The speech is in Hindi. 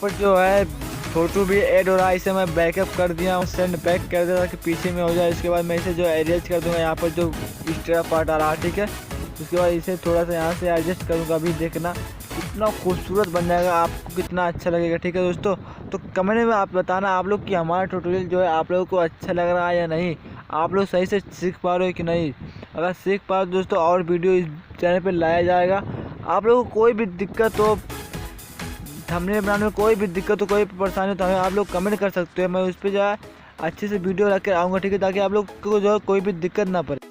पर जो है फोटो भी ऐड हो रहा है, इसे मैं बैकअप कर दिया हूँ, सेंड बैक कर दिया ताकि पीछे में हो जाए। इसके बाद मैं इसे जो एडजस्ट कर दूंगा, यहाँ पर जो एक्स्ट्रा पार्ट आ रहा है, ठीक है। उसके बाद इसे थोड़ा सा यहाँ से एडजस्ट करूँगा, अभी देखना कितना खूबसूरत बन जाएगा, आपको कितना अच्छा लगेगा, ठीक है दोस्तों। तो कमेंट में आप बताना आप लोग कि हमारा ट्यूटोरियल जो है आप लोगों को अच्छा लग रहा है या नहीं, आप लोग सही से सीख पा रहे हो कि नहीं। अगर सीख पा रहे हो दोस्तों और वीडियो इस चैनल पर लाया जाएगा। आप लोगों को कोई भी दिक्कत हो, थंबनेल बनाने में कोई भी दिक्कत हो, कोई परेशानी हो, तो हमें आप लोग कमेंट कर सकते हो। मैं उस पर जो है अच्छे से वीडियो रख कर आऊँगा, ठीक है, ताकि आप लोग को जो है कोई भी दिक्कत ना पड़े।